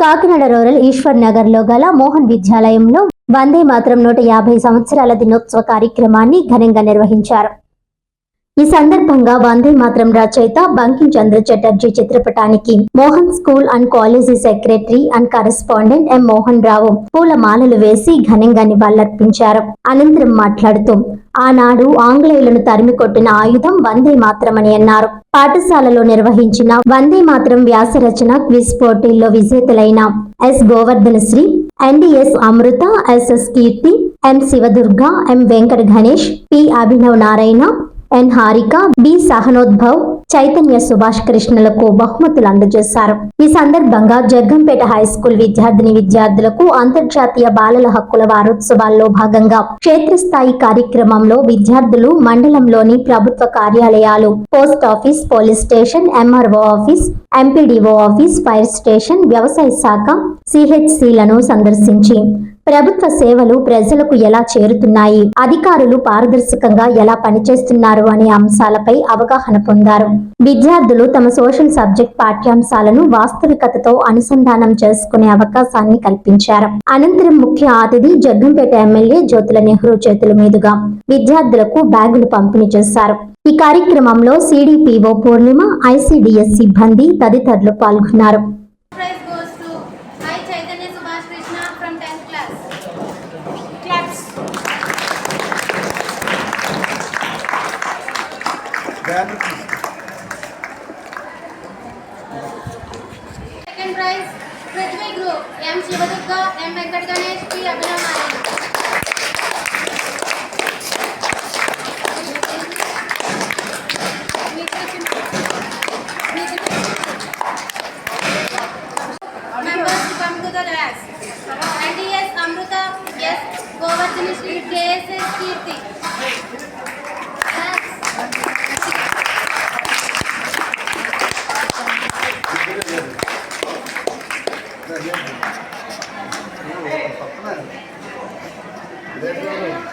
Kakinada rural Eshwar Nagar లో గల మోహన్ విద్యాలయంలో వందే మాతరం 150 సంవత్సరాల దినోత్సవ కార్యక్రమాన్ని ఘనంగా నిర్వహించారు. ఈ సందర్భంగా వందే మాతరం రచయిత బంకిం చంద్ర చటర్జీ చిత్రపటానికి Mohan school and college secretary and correspondent M Mohan Rao పూలమాలలు వేసి ఘనంగా నివాళులర్పించారు. అనంతరం మాట్లాడుతూ ఆనాడు ఆంగ్లేయులను తరిమి కొట్టిన ఆయుధం వందే మాతరం అని అన్నారు. పాఠశాలలో నిర్వహించిన వందే మాతరం వ్యాస రచన క్విజ్ పోటీల్లో విజేతలైన ఎస్ గోవర్ధనశ్రీ, ఎన్డిఎస్ అమృత, ఎస్ఎస్ కీర్తి, ఎం శివదుర్గ, ఎం వెంకట గణేష్, పి అభినవ్ నారాయణ, ఎన్ హారిక, బి సహనోద్భవ్, చైతన్య సుభాష్ కృష్ణలకు బహుమతులు అందజేశారు. ఈ సందర్భంగా జగ్గంపేట హైస్కూల్ విద్యార్థులకు అంతర్జాతీయ బాలల హక్కుల వారోత్సవాల్లో భాగంగా క్షేత్రస్థాయి కార్యక్రమంలో విద్యార్థులు మండలంలోని ప్రభుత్వ కార్యాలయాలు, post office, police station, MRO office, MPDO office, fire station, వ్యవసాయ శాఖ, సిహెచ్సిలను సందర్శించి ప్రభుత్వ సేవలు ప్రజలకు ఎలా చేరుతున్నాయి, అధికారులు పారదర్శకంగా ఎలా పనిచేస్తున్నారు అనే అంశాలపై అవగాహన పొందారు. విద్యార్థులు తమ సోషల్ సబ్జెక్ట్ పాఠ్యాంశాలను వాస్తవికతతో అనుసంధానం చేసుకునే అవకాశాన్ని కల్పించారు. అనంతరం ముఖ్య అతిథి జగ్గంపేట ఎమ్మెల్యే జ్యోతుల నెహ్రూ చేతుల మీదుగా విద్యార్థులకు బ్యాగులు పంపిణీ చేశారు. ఈ కార్యక్రమంలో సిడిపిఓ పూర్ణిమ, ఐసిడిఎస్ సిబ్బంది తదితరులు పాల్గొన్నారు. Second prize, Prithvi Group, M. Shivadurga, M. Venkat Ganesh, P. Abhinav Narayana. Members to come to the dais. NDS Amruta, S. Govardhaneshri, KSS Kirti. Let's go.